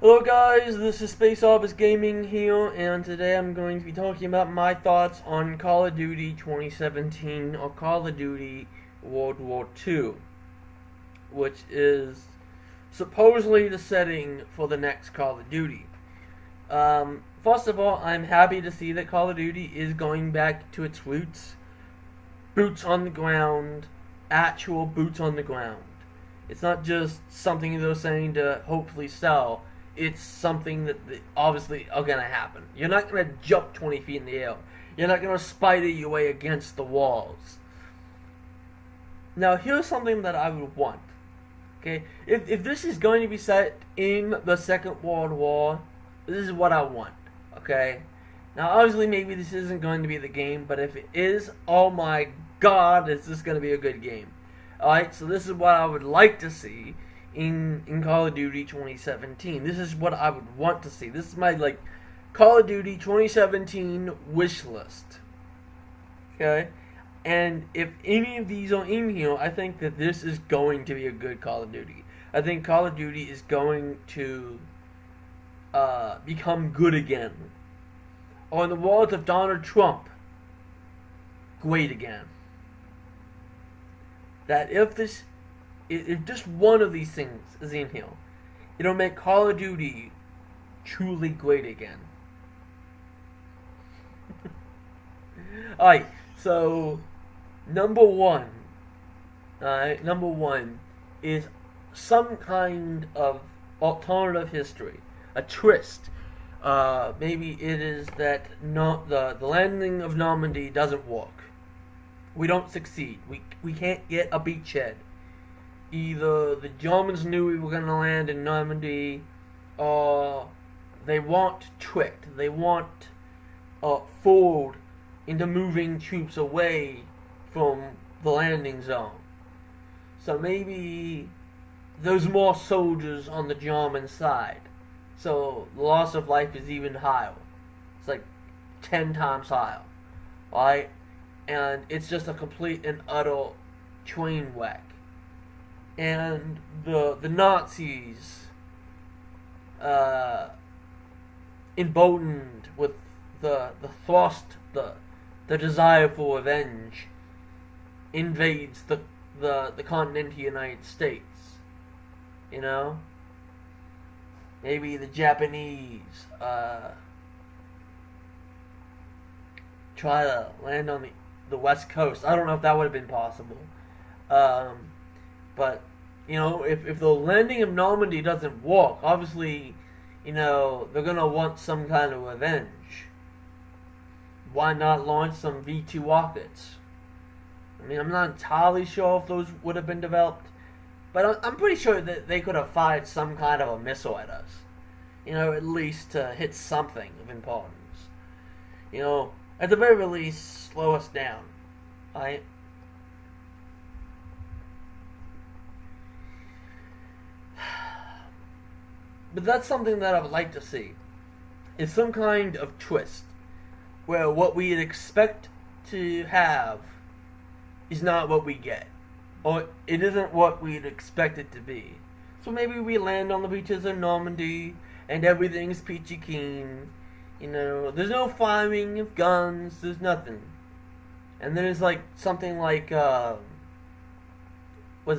Hello guys, this is Space Office Gaming here, and today I'm going to be talking about my thoughts on Call of Duty 2017, or Call of Duty World War II, which is supposedly the setting for the next Call of Duty. First of all, I'm happy to see that Call of Duty is going back to its roots. Boots on the ground, actual boots on the ground. It's not just something they're saying to hopefully sell. It's something that obviously are going to happen. You're not going to jump 20 feet in the air. You're not going to spider your way against the walls. Now, here's something that I would want. Okay, if this is going to be set in the Second World War, this is what I want. Okay, now obviously maybe this isn't going to be the game, but if it is, oh my God, is this going to be a good game? Alright, so this is what I would like to see in Call of Duty 2017. This is what I would want to see. This is my, Call of Duty 2017 wish list. Okay? And if any of these are in here, I think that this is going to be a good Call of Duty. I think Call of Duty is going to become good again. Or in the words of Donald Trump, great again. That if just one of these things is in here, it'll make Call of Duty truly great again. Alright, so number one is some kind of alternative history, a twist. Maybe it is that the landing of Normandy doesn't work. We don't succeed. We can't get a beachhead. Either the Germans knew we were going to land in Normandy, or they weren't tricked. They weren't fooled into moving troops away from the landing zone. So maybe there's more soldiers on the German side. So the loss of life is even higher. It's like 10 times higher. Right? And it's just a complete and utter train wreck. And the Nazis, emboldened with the thrust, the desire for revenge, invades the continental United States. You know? Maybe the Japanese try to land on the West Coast. I don't know if that would have been possible. But, if the landing of Normandy doesn't work, obviously, they're going to want some kind of revenge. Why not launch some V2 rockets? I mean, I'm not entirely sure if those would have been developed, but I'm pretty sure that they could have fired some kind of a missile at us. At least to hit something of importance. At the very least, slow us down. Right? But that's something that I would like to see. Is some kind of twist. Where what we'd expect to have is not what we get. Or it isn't what we'd expect it to be. So maybe we land on the beaches of Normandy and everything's peachy keen. There's no firing of guns, there's nothing. And then it's something like, was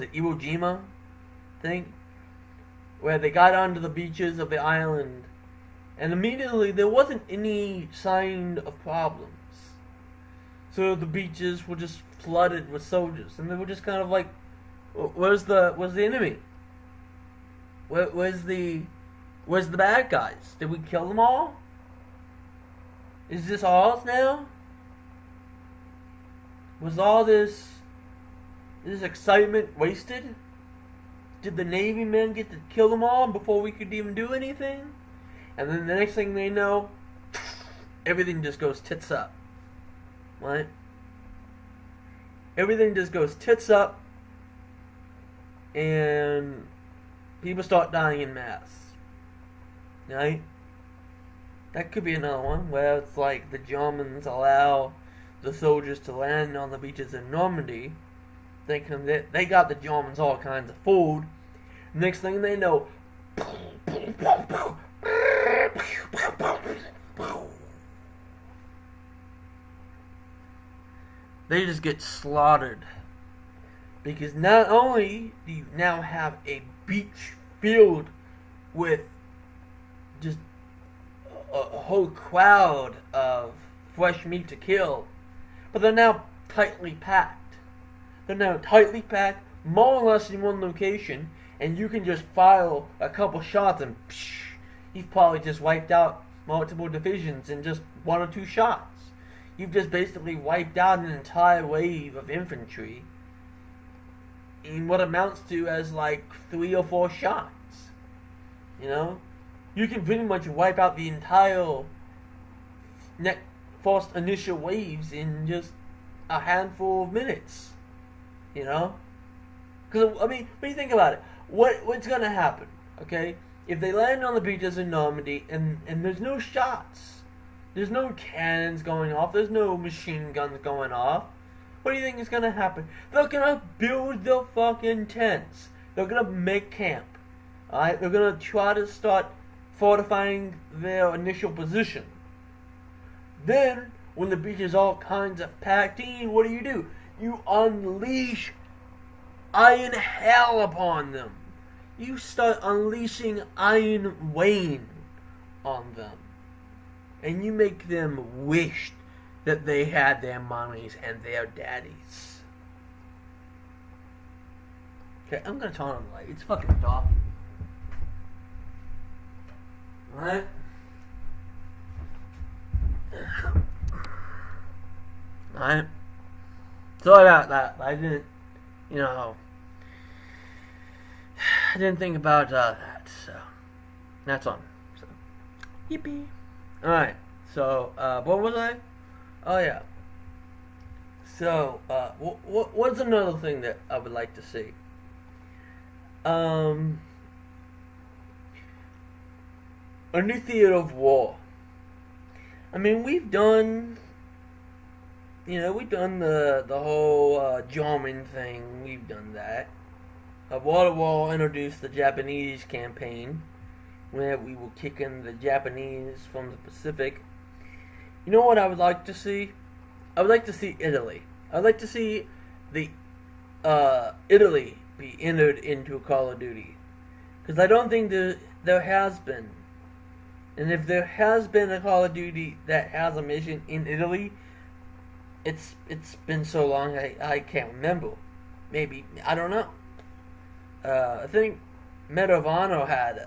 it Iwo Jima? Thing? Where they got onto the beaches of the island, and immediately there wasn't any sign of problems. So the beaches were just flooded with soldiers, and they were just kind of like, where's the enemy? Where's the bad guys? Did we kill them all? Is this ours now? Was all this excitement wasted? Did the Navy men get to kill them all before we could even do anything? And then the next thing they know, everything just goes tits up. Right? Everything just goes tits up, and people start dying in mass. Right? That could be another one, where it's like the Germans allow the soldiers to land on the beaches in Normandy, thinking that they got the Germans all kinds of food. Next thing they know, they just get slaughtered. Because not only do you now have a beach filled with just a whole crowd of fresh meat to kill, but they're now tightly packed. They're now tightly packed, more or less in one location, and you can just fire a couple shots and psh, you've probably just wiped out multiple divisions in just one or two shots. You've just basically wiped out an entire wave of infantry in what amounts to as like 3 or 4 shots. You know? You can pretty much wipe out the entire first initial waves in just a handful of minutes. You know? Because, I mean, when you think about it, what's going to happen? Okay? If they land on the beaches in Normandy and there's no shots, there's no cannons going off, there's no machine guns going off, what do you think is going to happen? They're going to build the fucking tents. They're going to make camp. Alright? They're going to try to start fortifying their initial position. Then, when the beach is all kinds of packed in, what do? You unleash iron hell upon them. You start unleashing iron rain on them. And you make them wish that they had their mommies and their daddies. Okay, I'm gonna turn on the light. It's fucking dark. Alright? Alright? Sorry about that. I didn't, I didn't think about that, so that's on. So, yippee. Alright, so, what was I? Oh, yeah. So, what's another thing that I would like to see? A new theater of war. I mean, we've done the whole German thing. We've done that. Waterwall introduced the Japanese campaign, where we were kicking the Japanese from the Pacific. You know what I would like to see? I would like to see Italy. I would like to see the Italy be entered into Call of Duty, because I don't think there has been. And if there has been a Call of Duty that has a mission in Italy, it's been so long I can't remember. Maybe, I don't know. I think Medal of Honor had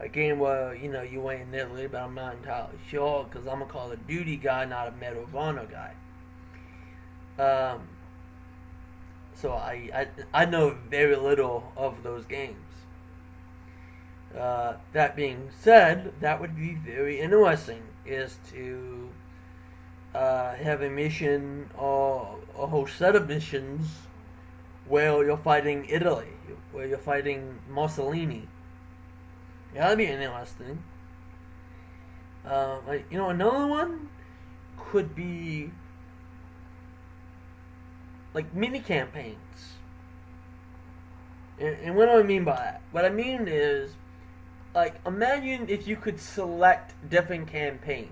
a game where, you went in Italy, but I'm not entirely sure, because I'm a Call of Duty guy, not a Medal of Honor guy. So I know very little of those games. That being said, that would be very interesting, is to have a mission or a whole set of missions where you're fighting Italy, where you're fighting Mussolini. Yeah, that'd be interesting. Another one could be like mini campaigns. And what do I mean by that? What I mean is, like, imagine if you could select different campaigns.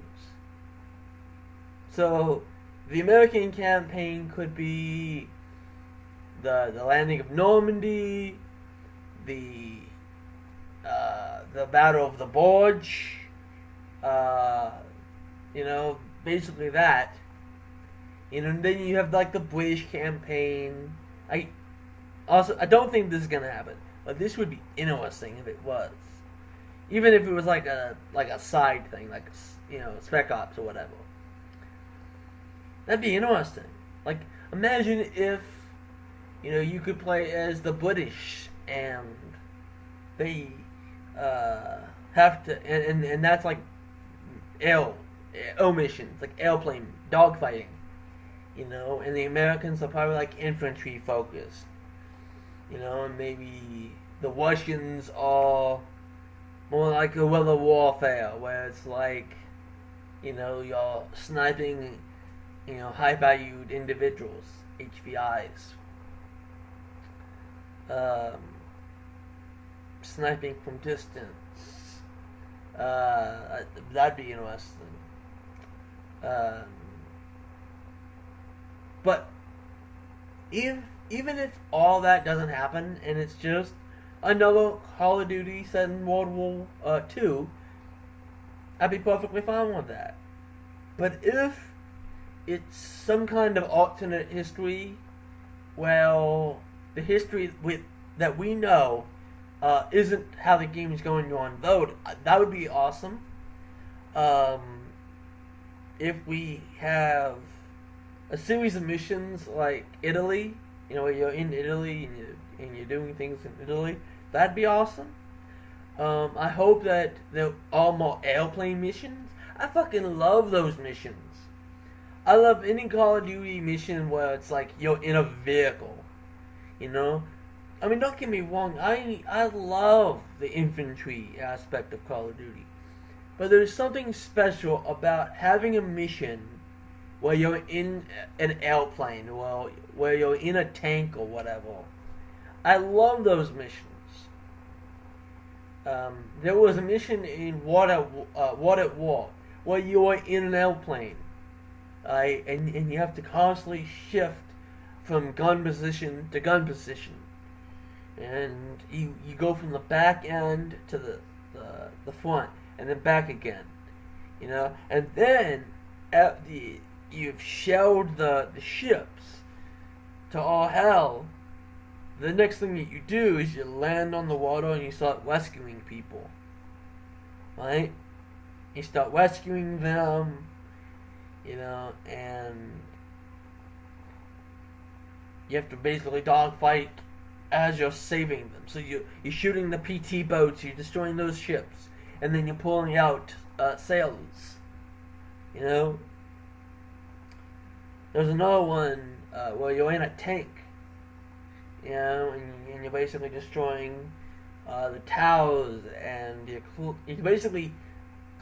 So, the American campaign could be the landing of Normandy, the Battle of the Bulge, basically that. And then you have like the British campaign. I don't think this is gonna happen, but this would be interesting if it was. Even if it was like a side thing, like Spec Ops or whatever. That'd be interesting. Like, imagine if you could play as the British and they have to, and that's like air missions, like airplane dogfighting, and the Americans are probably like infantry focused, and maybe the Russians are more like guerrilla warfare, where it's like, you're sniping, high-valued individuals, HVIs. Sniping from distance. That'd be interesting. But even if all that doesn't happen and it's just another Call of Duty set in World War II, I'd be perfectly fine with that. But if it's some kind of alternate history, well, the history that we know isn't how the game is going to unfold, that would be awesome. Um, if we have a series of missions like Italy, you're in Italy and you're doing things in Italy, that'd be awesome. I hope that there are more airplane missions. I fucking love those missions. I love any Call of Duty mission where it's like you're in a vehicle. I mean, don't get me wrong. I love the infantry aspect of Call of Duty, but there's something special about having a mission where you're in an airplane, where you're in a tank or whatever. I love those missions. There was a mission in What at War where you're in an airplane, and you have to constantly shift from gun position to gun position, and you go from the back end to the front, and then back again, and then you've shelled the ships to all hell. The next thing that you do is you land on the water and you start rescuing people, right? You start rescuing them, and you have to basically dogfight as you're saving them. So you're shooting the PT boats, you're destroying those ships, and then you're pulling out sailors. There's another one where you're in a tank, and you're basically destroying the towers, and you're basically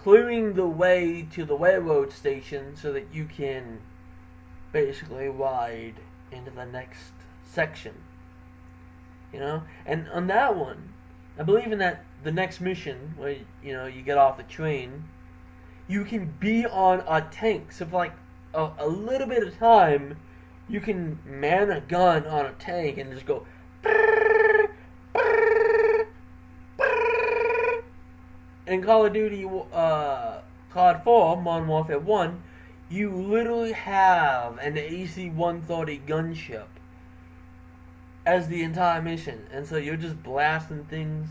clearing the way to the railroad station so that you can basically ride into the next section. And on that one, I believe in the next mission where you get off the train, you can be on a tank. So for like a little bit of time, you can man a gun on a tank and just go. In Call of Duty COD 4, Modern Warfare 1, you literally have an AC-130 gunship as the entire mission, and so you're just blasting things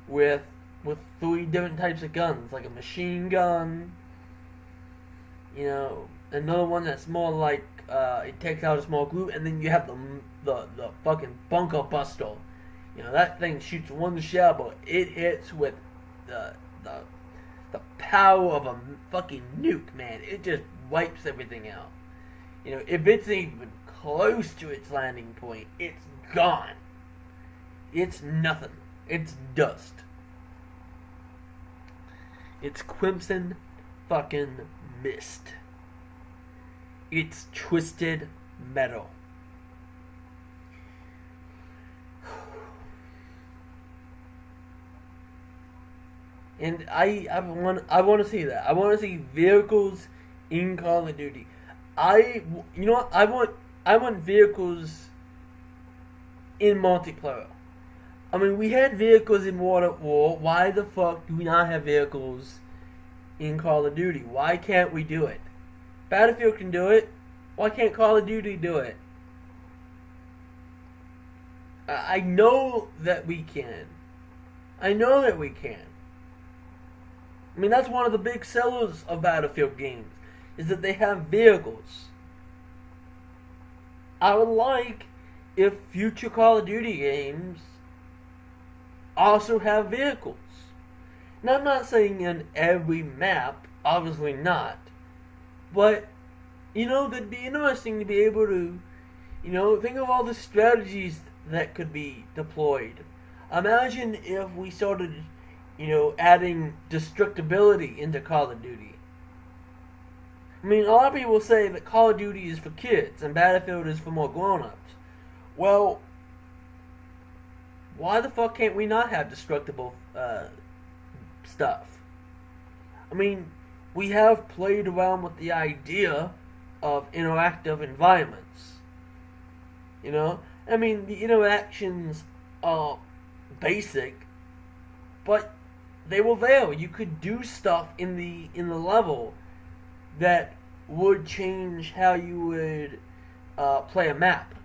with 3 different types of guns, like a machine gun, another one that's more like it takes out a small group, and then you have the fucking bunker buster. That thing shoots one shell, but it hits with the power of a fucking nuke, man. It just wipes everything out. If it's even close to its landing point, it's gone. It's nothing. It's dust. It's crimson fucking mist. It's twisted metal. And I want to see that. I want to see vehicles in Call of Duty. I want vehicles in multiplayer. I mean, we had vehicles in World at War. Why the fuck do we not have vehicles in Call of Duty? Why can't we do it? Battlefield can do it. Why can't Call of Duty do it? I know that we can. I know that we can. I mean, that's one of the big sellers of Battlefield games, is that they have vehicles. I would like if future Call of Duty games also have vehicles. Now, I'm not saying in every map, obviously not, but, that'd be interesting to be able to, think of all the strategies that could be deployed. Imagine if we started adding destructibility into Call of Duty. I mean, a lot of people say that Call of Duty is for kids and Battlefield is for more grown-ups. Well, why the fuck can't we not have destructible stuff? I mean, we have played around with the idea of interactive environments. You know? I mean, the interactions are basic, but they were there. You could do stuff in the level that would change how you would play a map.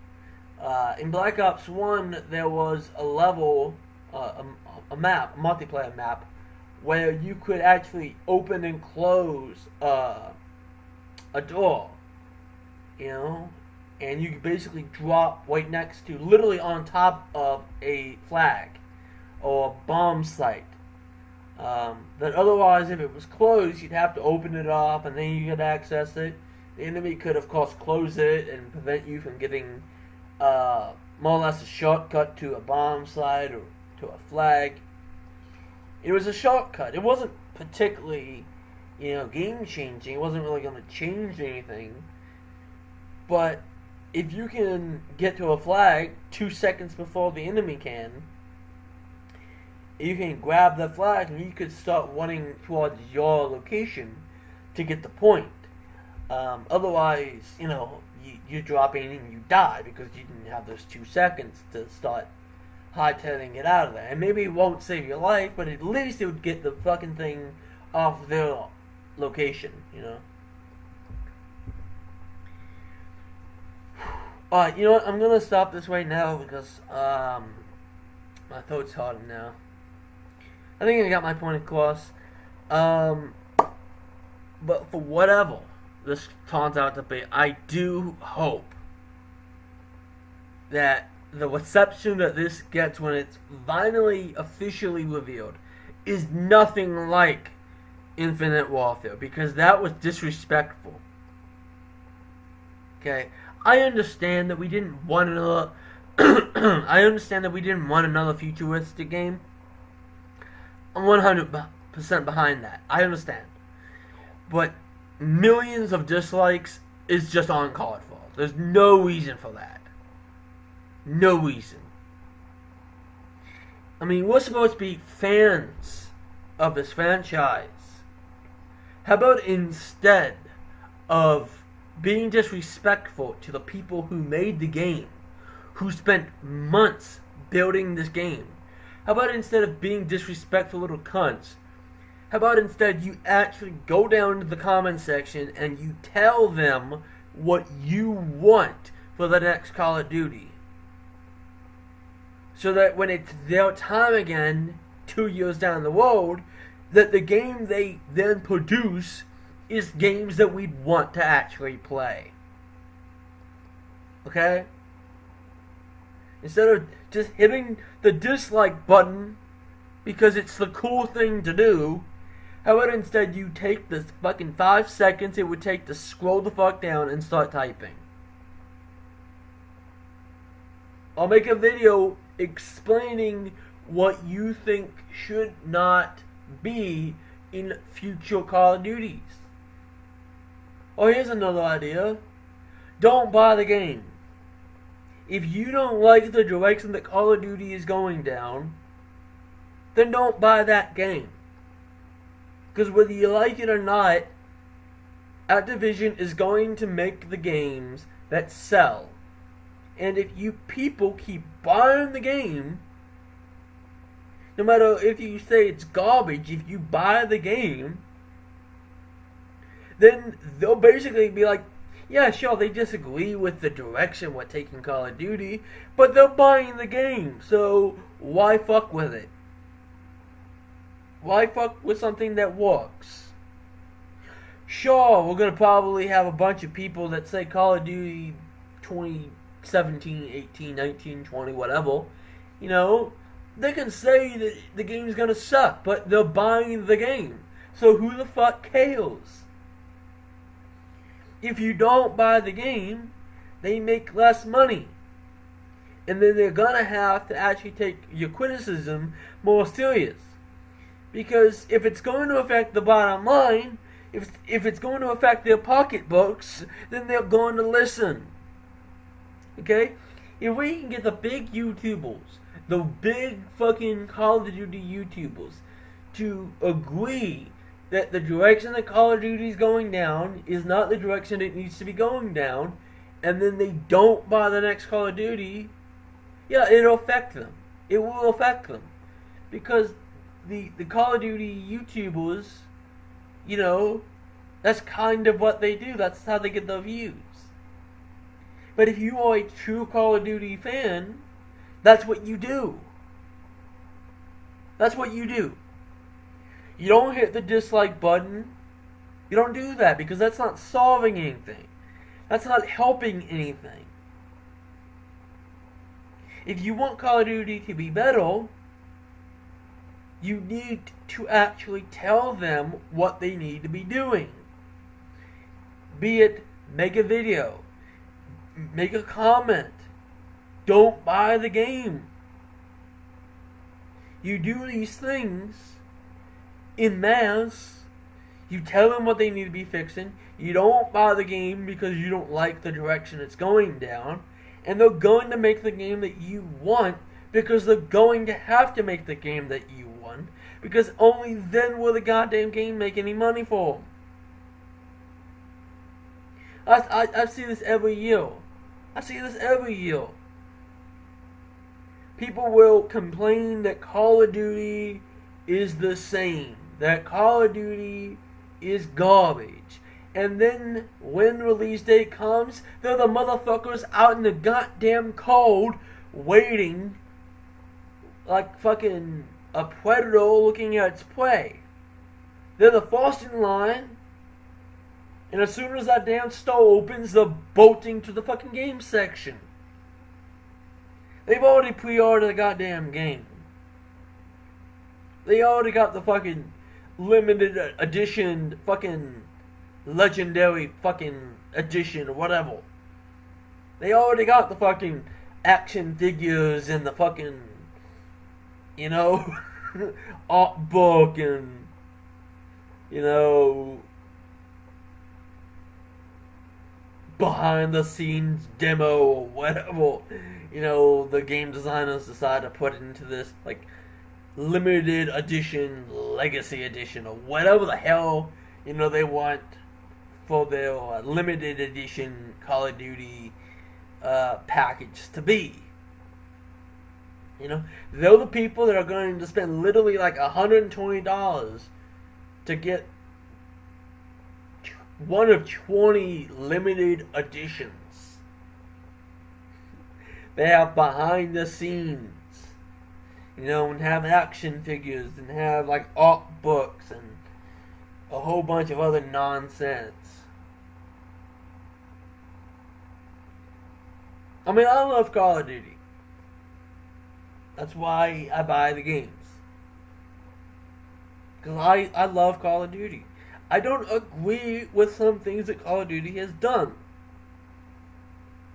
In Black Ops 1, there was a level, a map, a multiplayer map, where you could actually open and close a door, you know, and you could basically drop right next to, literally on top of a flag or a bomb site. That otherwise, if it was closed, you'd have to open it up and then you could access it. The enemy could, of course, close it and prevent you from getting more or less a shortcut to a bomb site or to a flag. It was a shortcut. It wasn't particularly, game-changing. It wasn't really going to change anything. But if you can get to a flag 2 seconds before the enemy can, you can grab the flag and you could start running towards your location to get the point. Otherwise, you're dropping and you die because you didn't have those 2 seconds to start hightailing it out of there. And maybe it won't save your life, but at least it would get the fucking thing off their location, Alright, you know what? I'm gonna stop this right now because my throat's hardened now. I think I got my point across. But for whatever this turns out to be, I do hope that the reception that this gets when it's finally officially revealed is nothing like Infinite Warfare, because that was disrespectful. Okay, I understand that we didn't want another. I understand that we didn't want another futuristic game. I'm 100% behind that. I understand, but millions of dislikes is just uncalled for. There's no reason for that. No reason. I mean, we're supposed to be fans of this franchise. How about instead of being disrespectful to the people who made the game, who spent months building this game, how about instead of being disrespectful little cunts, how about instead you actually go down to the comment section and you tell them what you want for the next Call of Duty? So that when it's their time again, 2 years down the road, that the game they then produce is games that we'd want to actually play. Okay? Instead of just hitting the dislike button because it's the cool thing to do, how about instead you take the fucking 5 seconds it would take to scroll the fuck down and start typing? I'll make a video explaining what you think should not be in future Call of Duties. Or here's another idea. Don't buy the game. If you don't like the direction that Call of Duty is going down, then don't buy that game. Because whether you like it or not, Activision is going to make the games that sell. And if you people keep buying the game, no matter if you say it's garbage, if you buy the game, then they'll basically be like, yeah, sure, they disagree with the direction we're taking Call of Duty, but they're buying the game, so why fuck with it? Why fuck with something that works? Sure, we're going to probably have a bunch of people that say Call of Duty 2017, 18, 19, 20, whatever, they can say that the game's going to suck, but they're buying the game. So who the fuck cares? If you don't buy the game, they make less money. And then they're going to have to actually take your criticism more serious. Because if it's going to affect the bottom line, if it's going to affect their pocketbooks, then they're going to listen. Okay? If we can get the big YouTubers, the big fucking Call of Duty YouTubers, to agree that the direction that Call of Duty is going down is not the direction it needs to be going down, and then they don't buy the next Call of Duty, yeah, it'll affect them. It will affect them. Because the Call of Duty YouTubers, you know, that's kind of what they do. That's how they get the views. But if you are a true Call of Duty fan, that's what you do. That's what you do. You don't hit the dislike button. You don't do that because that's not solving anything. That's not helping anything. If you want Call of Duty to be better, you need to actually tell them what they need to be doing. Be it make a video, make a comment, don't buy the game. You do these things in mass. You tell them what they need to be fixing. You don't buy the game because you don't like the direction it's going down. And they're going to make the game that you want because they're going to have to make the game that you want. Because only then will the goddamn game make any money for them. I see this every year. I see this every year. People will complain that Call of Duty is the same. That Call of Duty is garbage. And then when release date comes, they're the motherfuckers out in the goddamn cold waiting like fucking a predator looking at its prey. They're the first in line. And as soon as that damn store opens, they're bolting to the fucking game section. They've already pre-ordered the goddamn game. They already got the fucking limited edition fucking legendary fucking edition or whatever. They already got the fucking action figures and the fucking, you know, art book and, you know, behind the scenes demo or whatever, you know, the game designers decide to put into this, like, limited edition, legacy edition, or whatever the hell, you know, they want for their limited edition Call of Duty package to be. You know, they're the people that are going to spend literally like $120 to get one of 20 limited editions. They have behind the scenes, you know, and have action figures and have like art books and a whole bunch of other nonsense. I mean, I love Call of Duty. That's why I buy the games. Because I love Call of Duty. I don't agree with some things that Call of Duty has done.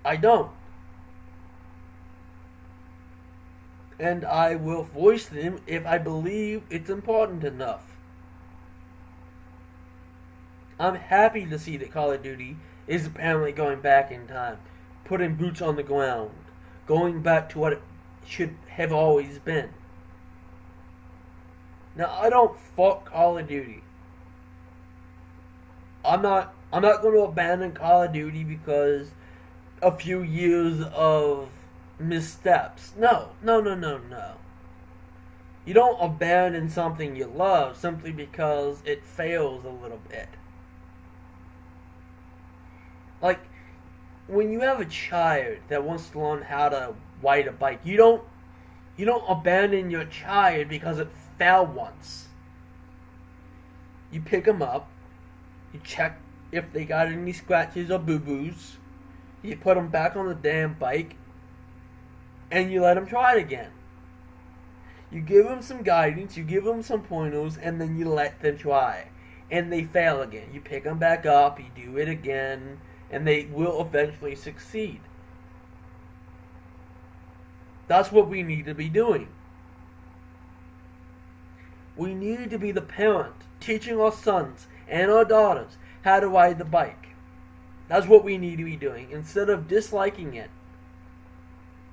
I don't. And I will voice them if I believe it's important enough. I'm happy to see that Call of Duty is apparently going back in time. Putting boots on the ground. Going back to what it should have always been. Now, I don't fuck Call of Duty. I'm not going to abandon Call of Duty because a few years of missteps. No. You don't abandon something you love simply because it fails a little bit. Like, when you have a child that wants to learn how to ride a bike, you don't abandon your child because it fell once. You pick them up, you check if they got any scratches or boo-boos, you put them back on the damn bike, and you let them try it again. You give them some guidance, you give them some pointers, and then you let them try. And they fail again. You pick them back up, you do it again, and they will eventually succeed. That's what we need to be doing. We need to be the parent teaching our sons and our daughters how to ride the bike. That's what we need to be doing instead of disliking it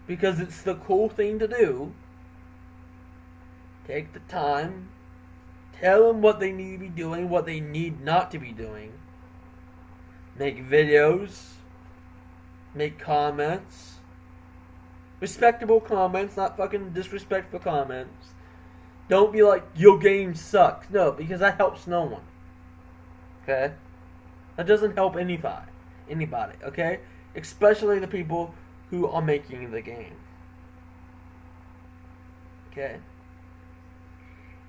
because it's the cool thing to do. Take the time, Tell them what they need to be doing, what they need not to be doing. Make videos. Make comments. Respectable comments, not fucking disrespectful comments. Don't be like, your game sucks. No, because that helps no one. Okay? That doesn't help anybody, okay? Especially the people who are making the game. Okay?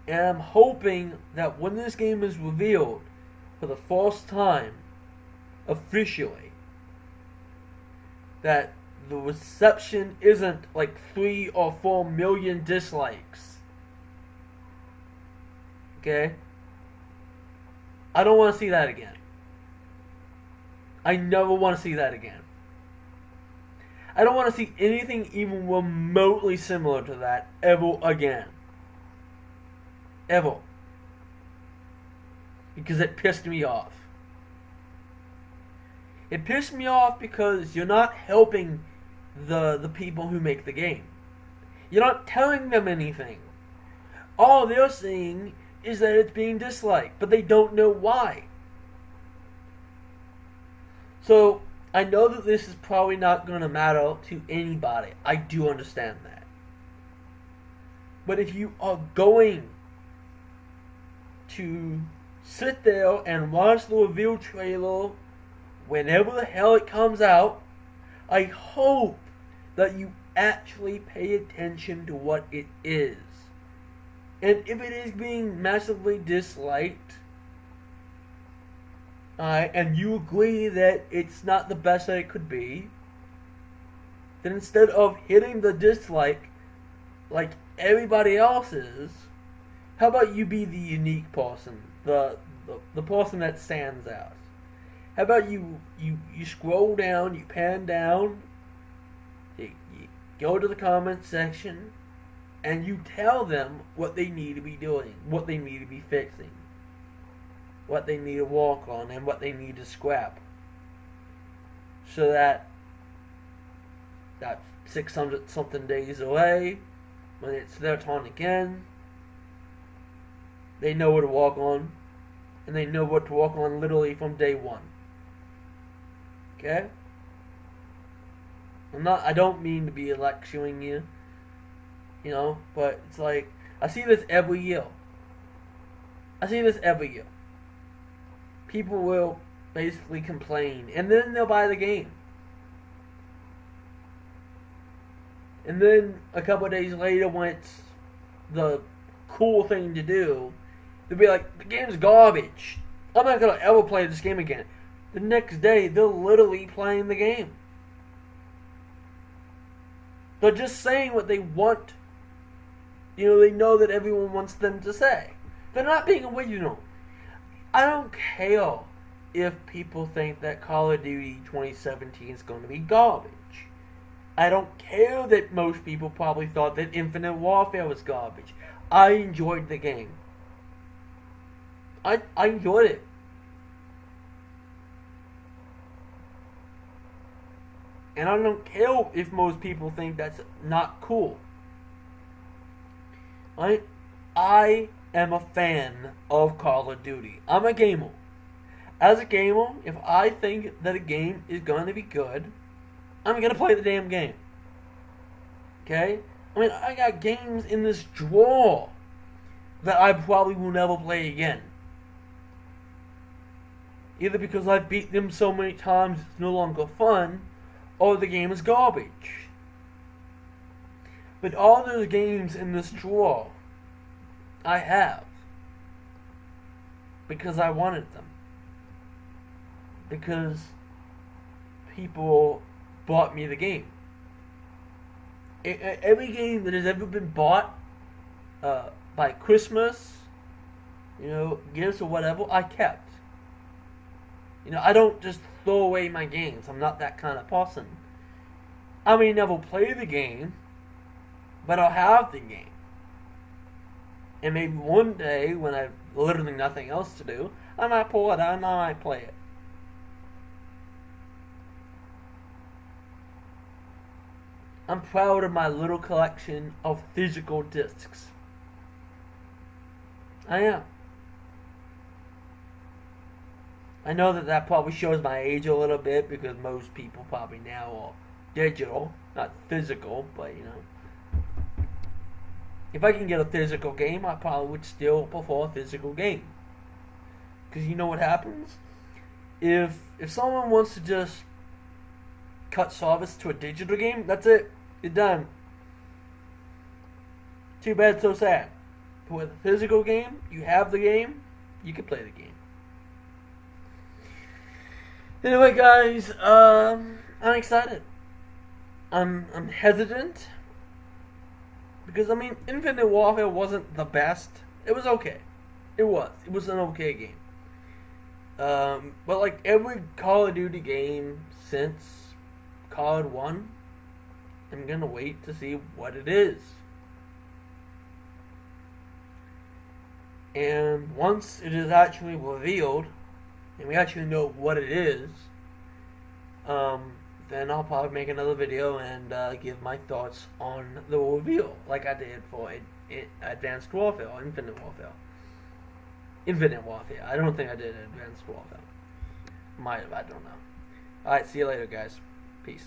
And I'm hoping that when this game is revealed for the first time, officially, that the reception isn't like 3 or 4 million dislikes. Okay? I don't want to see that again. I never want to see that again. I don't want to see anything even remotely similar to that ever again. Ever. Because it pissed me off. It pissed me off because you're not helping the people who make the game. You're not telling them anything. All they're seeing is that it's being disliked, but they don't know why. So, I know that this is probably not going to matter to anybody. I do understand that. But if you are going to sit there and watch the reveal trailer whenever the hell it comes out, I hope that you actually pay attention to what it is. And if it is being massively disliked, and you agree that it's not the best that it could be, then instead of hitting the dislike like everybody else is, how about you be the unique person, the person that stands out? How about you scroll down, you pan down, you go to the comment section, and you tell them what they need to be doing, what they need to be fixing, what they need to work on, and what they need to scrap. So that 600 something days away, when it's their turn again, they know what to work on, and they know what to work on literally from day one. Okay? I don't mean to be lecturing you, but it's like, I see this every year. People will basically complain, and then they'll buy the game. And then a couple of days later, when it's the cool thing to do, they'll be like, the game's garbage. I'm not going to ever play this game again. The next day, they're literally playing the game. They're just saying what they want. They know that everyone wants them to say. They're not being original. I don't care if people think that Call of Duty 2017 is going to be garbage. I don't care that most people probably thought that Infinite Warfare was garbage. I enjoyed the game. I enjoyed it. And I don't care if most people think that's not cool. I am a fan of Call of Duty. I'm a gamer. As a gamer, if I think that a game is going to be good, I'm going to play the damn game. Okay? I got games in this drawer that I probably will never play again. Either because I've beat them so many times it's no longer fun, or the game is garbage. But all those games in this drawer, I have. Because I wanted them. Because people bought me the game. Every game that has ever been bought by Christmas, gifts or whatever, I kept. I don't just throw away my games. I'm not that kind of person. I may never play the game, but I'll have the game. And maybe one day, when I've literally nothing else to do, I might pull it out and I might play it. I'm proud of my little collection of physical discs. I am. I know that that probably shows my age a little bit because most people probably now are digital, not physical, but you know. If I can get a physical game, I probably would still prefer a physical game. Because you know what happens? If someone wants to just cut service to a digital game, that's it. You're done. Too bad, so sad. With a physical game, you have the game, you can play the game. Anyway, guys, I'm excited. I'm hesitant because I mean, Infinite Warfare wasn't the best. It was okay. It was an okay game. But like every Call of Duty game since COD 1, I'm gonna wait to see what it is. And once it is actually revealed, and we actually know what it is, then I'll probably make another video and give my thoughts on the reveal, like I did for Advanced Warfare or Infinite Warfare. Infinite Warfare. I don't think I did Advanced Warfare. Might have, I don't know. Alright, see you later, guys. Peace.